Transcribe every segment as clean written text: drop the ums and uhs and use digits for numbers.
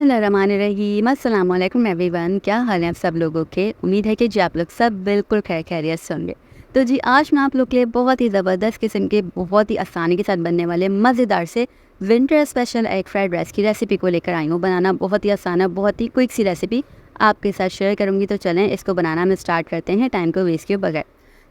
बिस्मिल्लाहिर्रहमानिर्रहीम अस्सलाम वालेकुम एवरीवन। क्या हाल है आप सब लोगों के? उम्मीद है कि जी आप लोग सब बिल्कुल खैर खैरियत से होंगे। तो जी आज मैं आप लोग के लिए बहुत ही ज़बरदस्त किस्म के बहुत ही आसानी के साथ बनने वाले मज़ेदार से winter special egg fried rice की रेसिपी को लेकर आई हूँ। बनाना बहुत ही आसान है, बहुत ही क्विक सी रेसिपी आपके साथ शेयर करूँगी। तो चलें इसको बनाना हम स्टार्ट करते हैं टाइम को वेस्ट किए बगैर।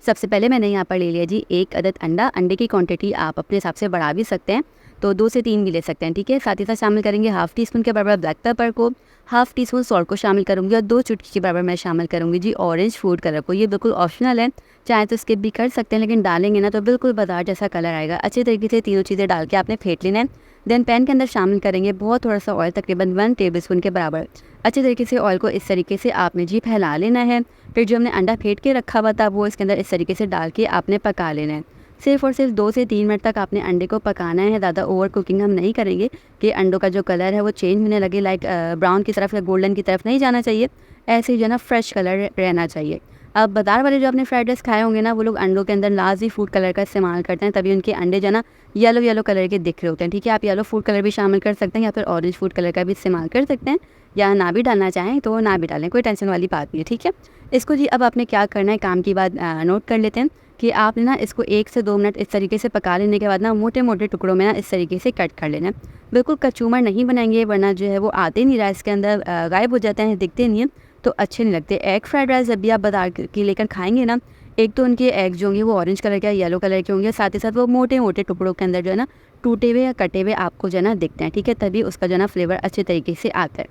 सबसे पहले मैंने यहाँ पर ले लिया जी 1 अदद अंडा। अंडे की क्वांटिटी आप अपने हिसाब से बढ़ा भी सकते हैं, तो 2 से 3 भी ले सकते हैं, ठीक है। साथ ही साथ शामिल करेंगे हाफ़ टी स्पून के बराबर ब्लैक पेपर को, हाफ़ टी स्पून सॉल्ट को शामिल करूँगी और 2 चुटकी के बराबर मैं शामिल करूँगी जी ऑरेंज फूड कलर को। ये बिल्कुल ऑप्शनल है, चाहे तो स्किप भी कर सकते हैं, लेकिन डालेंगे ना तो बिल्कुल बाजार जैसा कलर आएगा। अच्छे तरीके से तीनों चीज़ें डाल के आपने फेंट लेना है। देन पैन के अंदर शामिल करेंगे बहुत थोड़ा सा ऑयल, तकरीबन 1 टेबल स्पून के बराबर। अच्छे तरीके से ऑयल को इस तरीके से आपने जी फैला लेना है। फिर जो हमने अंडा फेंट के रखा हुआ था वो इसके अंदर इस तरीके से डाल के आपने पका लेना है। सिर्फ और सिर्फ 2 से 3 मिनट तक आपने अंडे को पकाना है। ज़्यादा ओवर कुकिंग हम नहीं करेंगे कि अंडों का जो कलर है वो चेंज होने लगे, लाइक ब्राउन की तरफ या गोल्डन की तरफ नहीं जाना चाहिए। ऐसे ही जो है ना फ्रेश कलर रहना चाहिए। अब बाज़ार वाले जो आपने फ्राइड राइस खाए होंगे ना, वो लोग अंडों के अंदर लाजमी फूड कलर का इस्तेमाल करते हैं, तभी उनके अंडे जो है ना येलो येलो कलर के दिख रहे होते हैं, ठीक है। आप येलो फूड कलर भी शामिल कर सकते हैं या फिर ऑरेंज फूड कलर का भी इस्तेमाल कर सकते हैं, या ना भी डालना चाहें तो ना भी डालें, कोई टेंशन वाली बात नहीं है, ठीक है। इसको जी अब आपने क्या करना है, काम की बात नोट कर लेते हैं कि आपने ना इसको 1 से 2 मिनट इस तरीके से पका लेने के बाद ना मोटे मोटे टुकड़ों में ना इस तरीके से कट कर लेना है। बिल्कुल कचूमर नहीं बनाएंगे, वरना जो है वो आते नहीं राइस के अंदर गायब हो जाते हैं, दिखते नहीं हैं, तो अच्छे नहीं लगते। एग फ्राइड राइस जब भी आप बाजार की लेकर खाएंगे ना, एक तो उनके एग जो होंगे वो ऑरेंज कलर के या येलो कलर के होंगे, साथ ही साथ वो मोटे मोटे टुकड़ों के अंदर जो है ना टूटे हुए या कटे हुए आपको जो है ना दिखते हैं, ठीक है। तभी उसका जो है ना फ्लेवर अच्छे तरीके से आता है।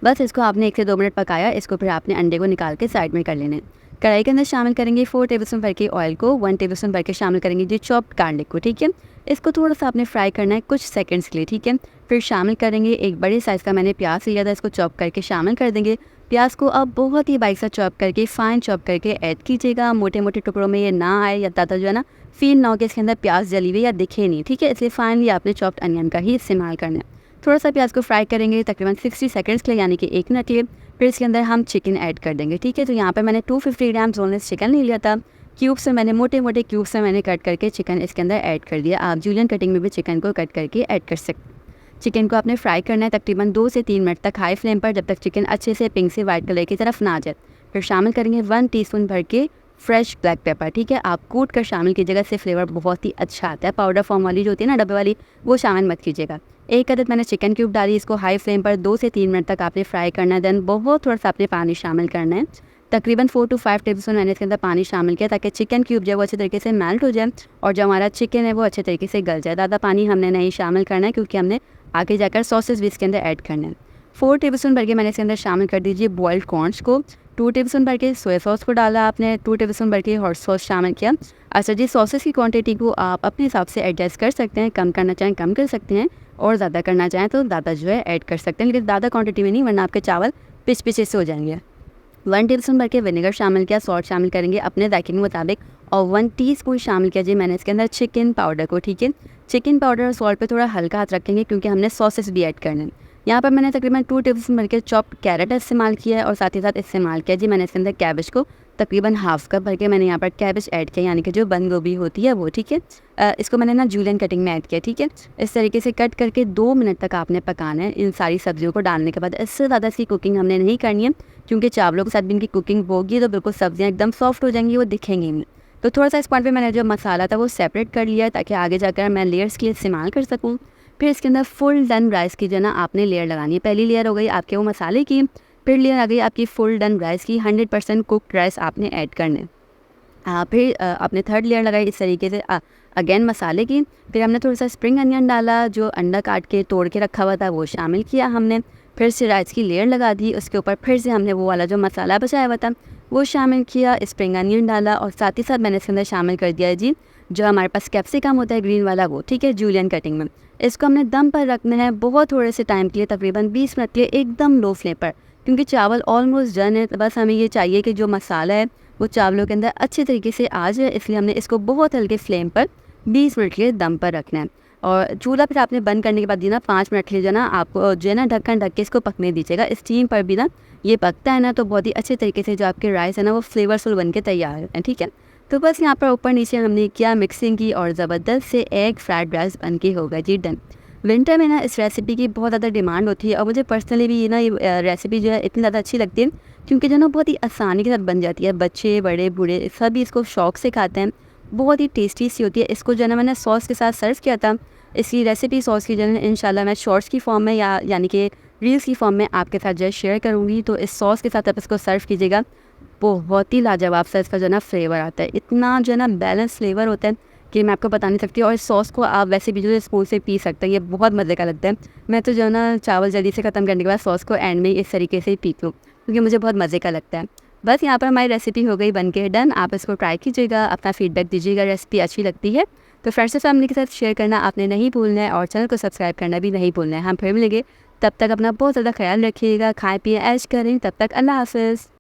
बस इसको आपने 1 से 2 मिनट पकाया, इसको फिर आपने अंडे को निकाल के साइड में कर लेना है। कढ़ाई के अंदर शामिल करेंगे 4 टेबलस्पून भर के ऑयल को, 1 टेबलस्पून भर के शामिल करेंगे जी चॉप्ड गार्लिक को, ठीक है। इसको थोड़ा सा आपने फ्राई करना है कुछ सेकंड्स के लिए, ठीक है। फिर शामिल करेंगे एक बड़े साइज़ का मैंने प्याज लिया था, इसको चॉप करके शामिल कर देंगे। प्याज को अब बहुत ही बारीक सा चॉप करके फाइन चॉप करके ऐड कीजिएगा। मोटे मोटे टुकड़ों में ये ना आए या ज़्यादा जो है ना फील ना हो कि इसके अंदर प्याज जली हुई या दिखे नहीं, ठीक है। इसलिए फाइनली आपने चॉप्ड अनियन का ही इस्तेमाल करना है। थोड़ा सा प्याज को फ्राई करेंगे तकरीबन 60 सेकंड्स के लिए, यानी कि 1 मिनट के लिए। फिर इसके अंदर हम चिकन ऐड कर देंगे, ठीक है। तो यहाँ पर मैंने 250 ग्राम बोनलेस चिकन ले लिया था। क्यूब्स में मैंने मोटे मोटे क्यूब्स में मैंने कट करके चिकन इसके अंदर ऐड कर दिया। आप जूलियन कटिंग में भी चिकन को कट करके ऐड कर सकते। चिकन को आपने फ्राई करना है तकरीबन 2 से 3 मिनट तक हाई फ्लेम पर, जब तक चिकन अच्छे से पिंक से वाइट कलर की तरफ ना आ जाए। फिर शामिल करेंगे 1 टीस्पून भर के फ्रेश ब्लैक पेपर, ठीक है। आप कूट कर शामिल कीजिएगा, इससे फ्लेवर बहुत ही अच्छा आता है। पाउडर फॉर्म वाली जो होती है ना डब्बे वाली, वो शामिल मत कीजिएगा। 1 अदद मैंने चिकन क्यूब डाली, इसको हाई फ्लेम पर 2 से 3 मिनट तक आपने फ्राई करना है। देन बहुत थोड़ा सा आपने पानी शामिल करना है, तकरीबन 4 to 5 टेबलस्पून मैंने इसके अंदर पानी शामिल किया, ताकि चिकन क्यूब जो है वो अच्छे तरीके से मेल्ट हो जाए और जो हमारा चिकन है वो अच्छे तरीके से गल जाए। ज़्यादा पानी हमने नहीं शामिल करना है, क्योंकि हमने आगे जाकर सॉसेस भी इसके अंदर ऐड करना है। 4 टेबलस्पून भर के मैंने इसके अंदर शामिल कर दीजिए बॉइल्ड कॉर्न्स को। 2 टेबलस्पून भर के सोया सॉस को डाला आपने, 2 टेबलस्पून भर के हॉट सॉस शामिल किया। अच्छा जी, सॉसेस की क्वांटिटी को आप अपने हिसाब से एडजस्ट कर सकते हैं, कम करना चाहें कम कर सकते हैं और ज़्यादा करना चाहें तो ज़्यादा जो है ऐड कर सकते हैं, लेकिन ज़्यादा क्वांटिटी में नहीं, वरना आपके चावल पिच पिचे से हो जाएंगे। 1 टीस्पून भर के विनेगर शामिल किया। सॉल्ट शामिल करेंगे अपने जायके के मुताबिक और 1 टीस्पून शामिल किया जी मैंने इसके अंदर चिकन पाउडर को, ठीक है। चिकन पाउडर और सॉल्ट पे थोड़ा हल्का हाथ रखेंगे, क्योंकि हमने सॉसेस भी ऐड करने हैं। यहाँ पर मैंने तकरीबन 2 टेबलस्पून भर के चॉप्ड कैरेट इस्तेमाल किया है और साथ ही साथ इस्तेमाल किया जी मैंने इसके अंदर कैबेज को, तकरीबन हाफ कप भर के मैंने यहाँ पर कैबेज ऐड किया, यानी कि जो बंद गोभी होती है वो, ठीक है। इसको मैंने ना जूलियन कटिंग में ऐड किया, ठीक है। इस तरीके से कट करके 2 मिनट तक आपने पकाना है इन सारी सब्जियों को डालने के बाद। इससे ज़्यादा इसकी कुकिंग हमने नहीं करनी है, क्योंकि चावलों के साथ भी इनकी कुकिंग होगी तो बिल्कुल सब्जियाँ एकदम सॉफ्ट हो जाएंगी, वो दिखेंगी नहीं। तो थोड़ा सा इस पॉइंट पे मैंने जो मसाला था वो सेपरेट कर लिया, ताकि आगे जाकर मैं लेयर्स के लिए इस्तेमाल कर सकूँ। फिर इसके अंदर फुल डन राइस की जो है ना आपने लेयर लगानी है। पहली लेयर हो गई आपके वो मसाले की, फिर लेयर आ गई आपकी फुल डन राइस की। 100% कुकड राइस आपने ऐड करने। फिर आपने थर्ड लेयर लगाई इस तरीके से अगेन मसाले की। फिर हमने थोड़ा सा स्प्रिंग अनियन डाला, जो अंडा काट के तोड़ के रखा हुआ था वो शामिल किया हमने। फिर से राइस की लेयर लगा दी, उसके ऊपर फिर से हमने वो वाला जो मसाला बचाया हुआ था वो शामिल किया, स्प्रिंग अनियन डाला और साथ ही साथ मैंने इसके अंदर शामिल कर दिया है जी जो हमारे पास कैप्सिकम होता है ग्रीन वाला वो, ठीक है, जूलियन कटिंग में। इसको हमने दम पर रखना है बहुत थोड़े से टाइम के लिए, तकरीबन 20 मिनट के लिए, एकदम लो फ्लेम पर, क्योंकि चावल ऑलमोस्ट डन है। बस हमें ये चाहिए कि जो मसाला है वो चावलों के अंदर अच्छे तरीके से आ जाए, इसलिए हमने इसको बहुत हल्के फ्लेम पर 20 मिनट के लिए दम पर रखना है। और चूल्हा फिर आपने बंद करने के बाद ना 5 मिनट के लिए जो ना आपको जो है ना ढक्कन ढक के इसको पकने दीजिएगा। स्टीम पर भी ना ये पकता है ना तो बहुत ही अच्छे तरीके से जो आपके राइस है ना वो फ्लेवरफुल बन के तैयार है, ठीक है। तो बस यहाँ पर ऊपर नीचे हमने किया मिक्सिंग की और ज़बरदस्त से एग फ्राइड राइस बन के होगा जी डन। विंटर में ना इस रेसिपी की बहुत ज़्यादा डिमांड होती है और मुझे पर्सनली भी ये रेसिपी जो है इतनी ज़्यादा अच्छी लगती है क्योंकि जो ना बहुत ही आसानी के साथ बन जाती है। बच्चे बड़े बूढ़े सभी इसको शौक से खाते हैं। बहुत ही टेस्टी सी होती है। इसको जो है ना मैंने सॉस के साथ सर्व किया था। इसकी रेसिपी सॉस की जो है इंशाल्लाह मैं शॉर्ट्स की फॉर्म में यानी कि रील्स की फॉर्म में आपके साथ जो है शेयर करूँगी। तो इस सॉस के साथ आप इसको सर्व कीजिएगा। बहुत ही लाजवाब सा इसका जो है ना फ्लेवर आता है। इतना जो है ना बैलेंस फ्लेवर होता है कि मैं आपको बता नहीं सकती। और इस सॉस को आप वैसे भी जो है स्पून से पी सकते हैं। ये बहुत मज़े का लगता है। मैं तो जो है ना चावल जल्दी से ख़त्म करने के बाद सॉस को एंड में इस तरीके से ही पीती हूँ क्योंकि मुझे बहुत मज़े का लगता है। बस यहाँ पर हमारी रेसिपी हो गई बन के डन। आप इसको ट्राई कीजिएगा, अपना फीडबैक दीजिएगा। रेसिपी अच्छी लगती है तो फ्रेंड्स और फैमिली के साथ शेयर करना आपने नहीं भूलना है और चैनल को सब्सक्राइब करना भी नहीं भूलना है। हम फिर मिलेंगे, तब तक अपना बहुत ज़्यादा ख्याल रखिएगा। खाएं पिए ऐश करें। तब तक अल्लाह हाफ़िज़।